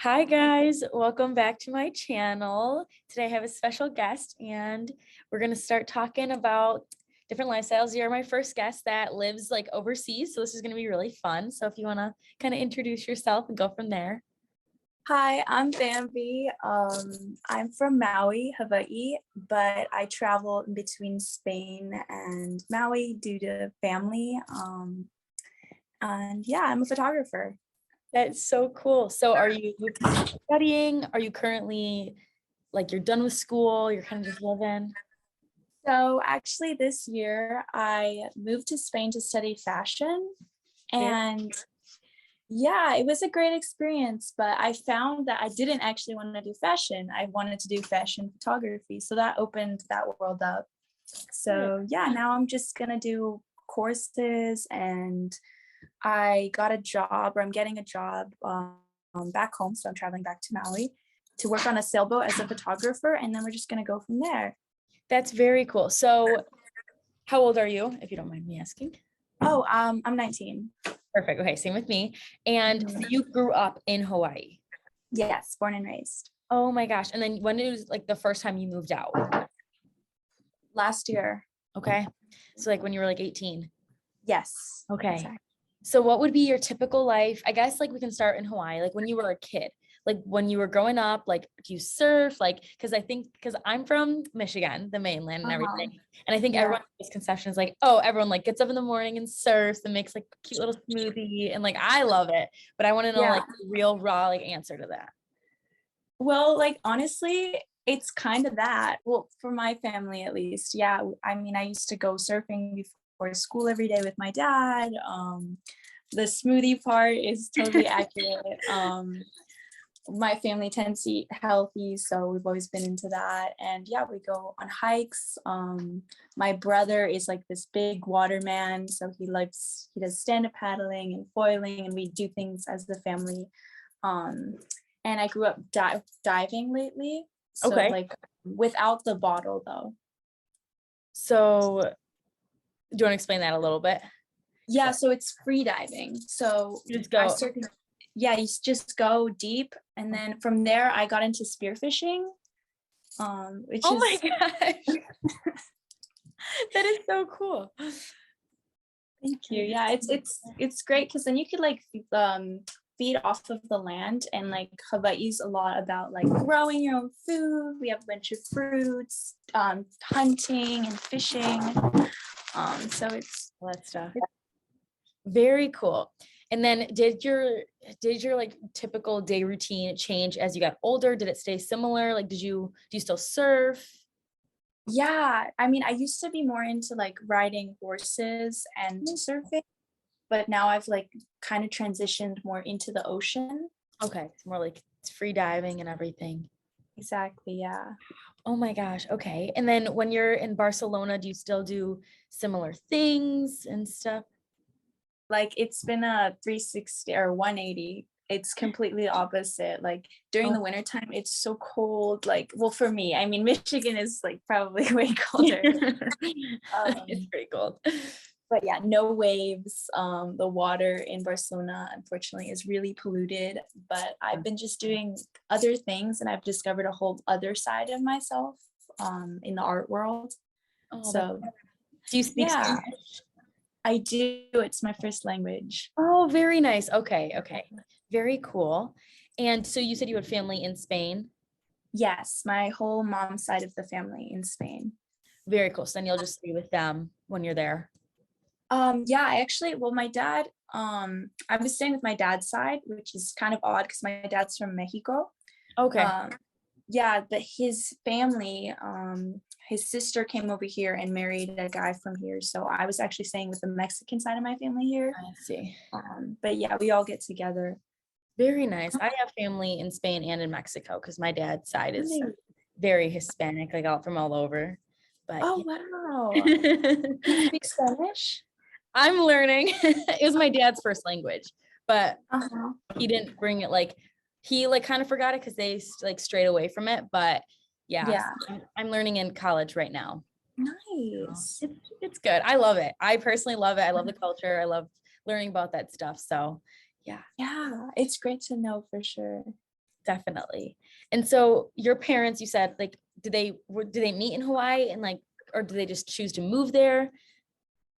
Hi guys, welcome back to my channel. Today I have a special guest and we're going to start talking about different lifestyles. You're my first guest that lives like overseas, so this is going to be really fun. So if you want to kind of introduce yourself and go from there. Hi, I'm Bambi. I'm from Maui, Hawaii, but I travel in between Spain and Maui due to family. And yeah, I'm a photographer. That's so cool. So are you studying? Are you currently like you're done with school? You're kind of just living? So actually this year I moved to Spain to study fashion, Very and yeah, it was a great experience, but I found that I didn't actually want to do fashion. I wanted to do fashion photography. So that opened that world up. good. So yeah, now I'm just gonna do courses, and I got a job, or I'm getting a job back home. So I'm traveling back to Maui to work on a sailboat as a photographer, and then we're just gonna go from there. That's very cool. So how old are you, if you don't mind me asking? Oh, I'm 19. Perfect. Okay, same with me. And so you grew up in Hawaii. Yes, born and raised. Oh my gosh. And then when it was like the first time you moved out? Last year. Okay. So like when you were like 18. Yes. Okay. Exactly. So what would be your typical life? I guess like we can start in Hawaii, like when you were a kid, like when you were growing up, like do you surf? Like, because I'm from Michigan, the mainland and Uh-huh. everything. And I think Yeah. everyone's misconception is like, oh, everyone like gets up in the morning and surfs and makes like a cute little smoothie. And like, I love it, but I want to know Yeah. like the real raw like answer to that. Well, like honestly, it's kind of that. Well, for my family at least. Yeah. I mean, I used to go surfing before school every day with my dad. The smoothie part is totally accurate. My family tends to eat healthy, so we've always been into that. And yeah, we go on hikes. My brother is like this big waterman, so he does stand-up paddling and foiling, and we do things as the family. Um, and I grew up diving lately, so Okay. like without the bottle though. So do you want to explain that a little bit? Yeah, so it's free diving. So You just I go, started, yeah, just go deep, and then from there I got into spearfishing, which oh my is gosh, that is so cool. thank you. Yeah, it's great because then you could like feed off of the land, and like Hawaii's a lot about like growing your own food. We have a bunch of fruits, hunting and fishing. So it's All that stuff. Very cool. And then did your like typical day routine change as you got older? Did it stay similar? Like do you still surf? yeah. I mean, I used to be more into like riding horses and surfing, but now I've like kind of transitioned more into the ocean. Okay, it's more like it's free diving and everything. Exactly. Yeah. Oh my gosh. Okay. And then when you're in Barcelona, do you still do similar things and stuff? Like it's been a 360 or 180. It's completely opposite. Like during the Oh. wintertime, it's so cold. Like, well, for me, I mean, Michigan is like probably way colder. It's Um, pretty cool. but yeah, no waves. The water in Barcelona, unfortunately, is really polluted. But I've been just doing other things, and I've discovered a whole other side of myself in the art world. Oh, So do you speak yeah, Spanish? I do. It's my first language. Oh, very nice. Okay, okay. Very cool. And so you said you had family in Spain. Yes, my whole mom's side of the family in Spain. Very cool. So then you'll just stay with them when you're there. Yeah, I actually, well, my dad, I was staying with my dad's side, which is kind of odd because my dad's from Mexico. Okay. Um, yeah, but his family, his sister came over here and married a guy from here. So I was actually staying with the Mexican side of my family here. I see. But yeah, we all get together. Very nice. I have family in Spain and in Mexico because my dad's side is Really? very Hispanic, like all from all over. But Oh, wow. You yeah. speak Spanish? I'm learning. It was my dad's first language, but Uh-huh. he didn't bring it like he like kind of forgot it because they like strayed away from it. But yeah, Yeah. so I'm learning in college right now. Nice. It's good. I love it. I personally love it. I love the culture. I love learning about that stuff. So yeah. Yeah, it's great to know for sure. definitely. And so your parents, you said, like, did they meet in Hawaii and like, or did they just choose to move there?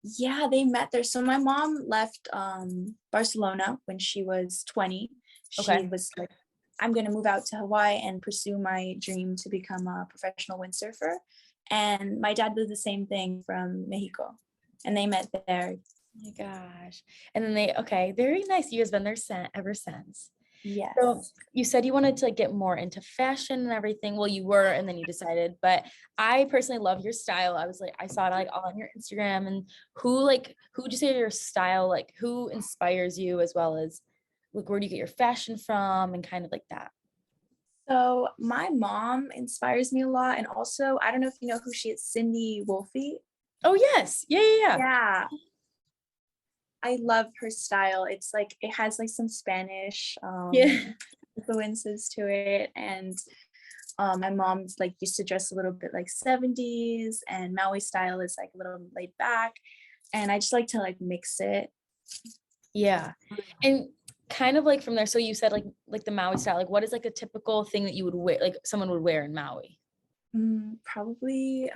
Yeah, they met there. So my mom left Barcelona when she was 20. Okay. She was like, I'm going to move out to Hawaii and pursue my dream to become a professional windsurfer. And my dad did the same thing from Mexico. And they met there. Oh my gosh. And then okay, very nice. You guys been there ever since. So Yes. you said you wanted to like get more into fashion and everything. Well, you were, and then you decided, but I personally love your style. I was like, I saw it like all on your Instagram. And who would you say your style, like who inspires you, as well as like where do you get your fashion from and kind of like that? So my mom inspires me a lot. And also, I don't know if you know who she is, Cindy Wolfe. Oh yes. Yeah, yeah, yeah. Yeah, I love her style. It's like it has like some Spanish Yeah. influences to it. And my mom's like used to dress a little bit like 70s, and Maui style is like a little laid back. And I just like to like mix it. Yeah. And kind of like from there, so you said like the Maui style, like what is like a typical thing that you would wear, like someone would wear in Maui? Probably.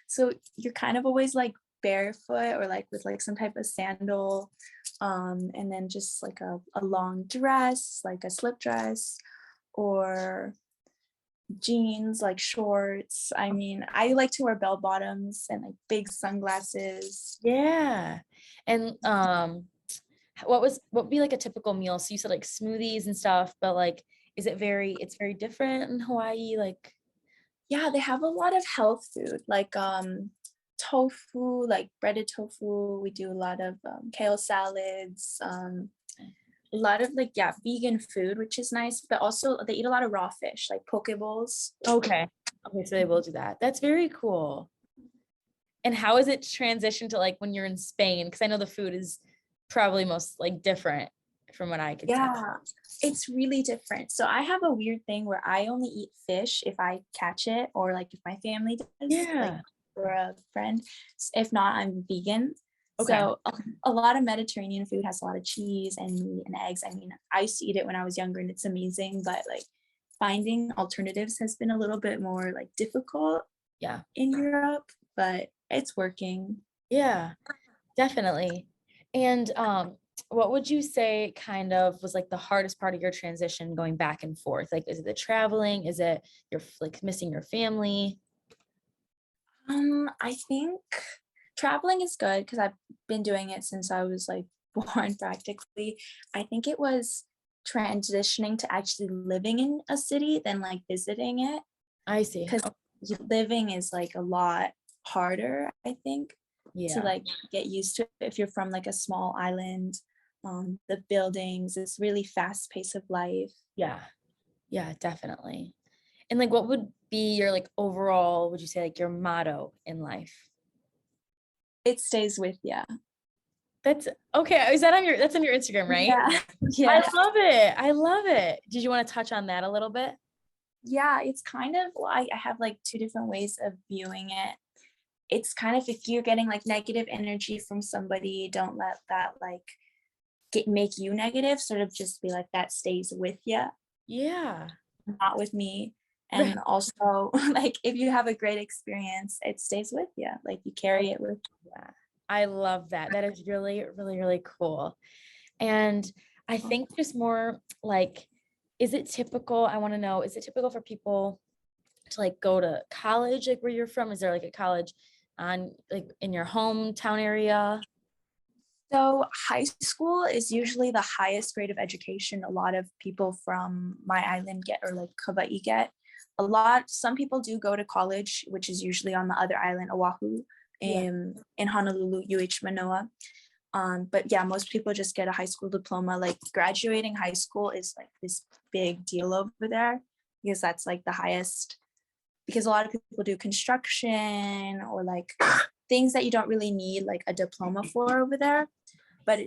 So you're kind of always like barefoot or like with like some type of sandal, and then just like a long dress, like a slip dress, or jeans, like shorts. I mean, I like to wear bell bottoms and like big sunglasses. Yeah. And what would be like a typical meal? So you said like smoothies and stuff, but like it's very different in Hawaii, like Yeah, they have a lot of health food, like tofu, like breaded tofu. We do a lot of kale salads, a lot of like, yeah, vegan food, which is nice, but also they eat a lot of raw fish, like poke bowls. okay. Okay, so they will do that. That's very cool. And how is it transitioned to like when you're in Spain? Because I know the food is probably most like different from what I could tell. Yeah, it's really different. So I have a weird thing where I only eat fish if I catch it, or like if my family does, like Yeah. or a friend. If not, I'm vegan. Okay. So a lot of Mediterranean food has a lot of cheese and meat and eggs. I mean, I used to eat it when I was younger and it's amazing, but like finding alternatives has been a little bit more like difficult Yeah. in Europe, but it's working. Yeah, definitely. And what would you say kind of was like the hardest part of your transition going back and forth? Like, is it the traveling? Is it you're like missing your family? I think traveling is good because I've been doing it since I was like born practically. I think it was transitioning to actually living in a city than like visiting it, I see. because Oh, living is like a lot harder, I think, to yeah. like get used to it. If you're from like a small island, the buildings, it's really fast pace of life. Yeah. Yeah, definitely. And like, what would be your like overall, would you say like your motto in life? It stays with you. That's okay. Is that on that's on your Instagram, right? Yeah. I Yeah. love it. I love it. Did you want to touch on that a little bit? Yeah, it's kind of, well, I have like two different ways of viewing it. It's kind of, if you're getting like negative energy from somebody, don't let that like make you negative. Sort of just be like, that stays with you, Yeah. not with me. Right. And also, like, if you have a great experience, it stays with you. Like, you carry it with. Yeah. I love that. That is really, really, really cool. And I You. think just more like, is it typical? I want to know, is it typical for people to like go to college, like where you're from? Is there like a college on like in your hometown area? So high school is usually the highest grade of education a lot of people from my island get, or like Hawaii get. Some people do go to college, which is usually on the other island, Oahu, Yeah. in Honolulu, Manoa. But yeah, most people just get a high school diploma. Like graduating high school is like this big deal over there, because that's like the highest, because a lot of people do construction or like things that you don't really need like a diploma for over there. But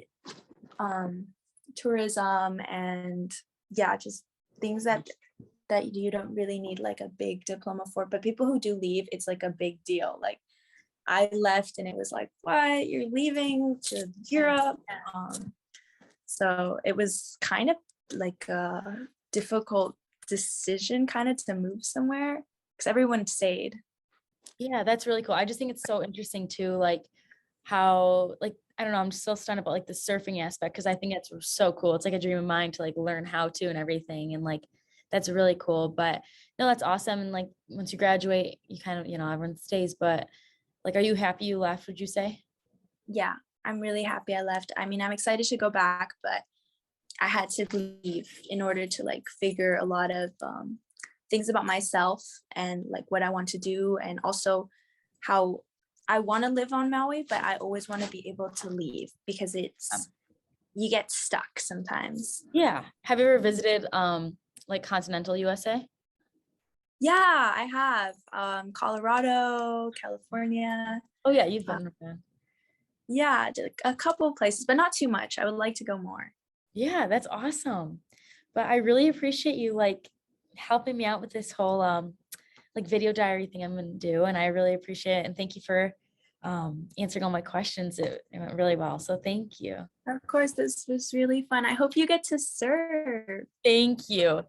tourism and, yeah, just things that you don't really need like a big diploma for. But people who do leave, it's like a big deal. Like I left and it was like, what, you're leaving to Europe? So it was kind of like a difficult decision kind of to move somewhere because everyone stayed. Yeah, that's really cool. I just think it's so interesting too, like how like I don't know, I'm just so stunned about like the surfing aspect because I think it's so cool. It's like a dream of mine to like learn how to and everything. And like that's really cool. But no, that's awesome. And like once you graduate, you kind of, everyone stays. But like, are you happy you left, would you say? Yeah, I'm really happy I left. I mean, I'm excited to go back, but I had to leave in order to like figure a lot of things about myself and like what I want to do, and also how I want to live on Maui, but I always want to be able to leave because it's you get stuck sometimes. Yeah. Have you ever visited like continental USA? Yeah, I have Colorado, California. Oh yeah, you've Uh, been around. yeah, a couple of places, but not too much. I would like to go more. Yeah, that's awesome. But I really appreciate you like helping me out with this whole like video diary thing I'm gonna do. And I really appreciate it. And thank you for answering all my questions. It went really well. So thank you. Of course, this was really fun. I hope you get to surf. Thank you.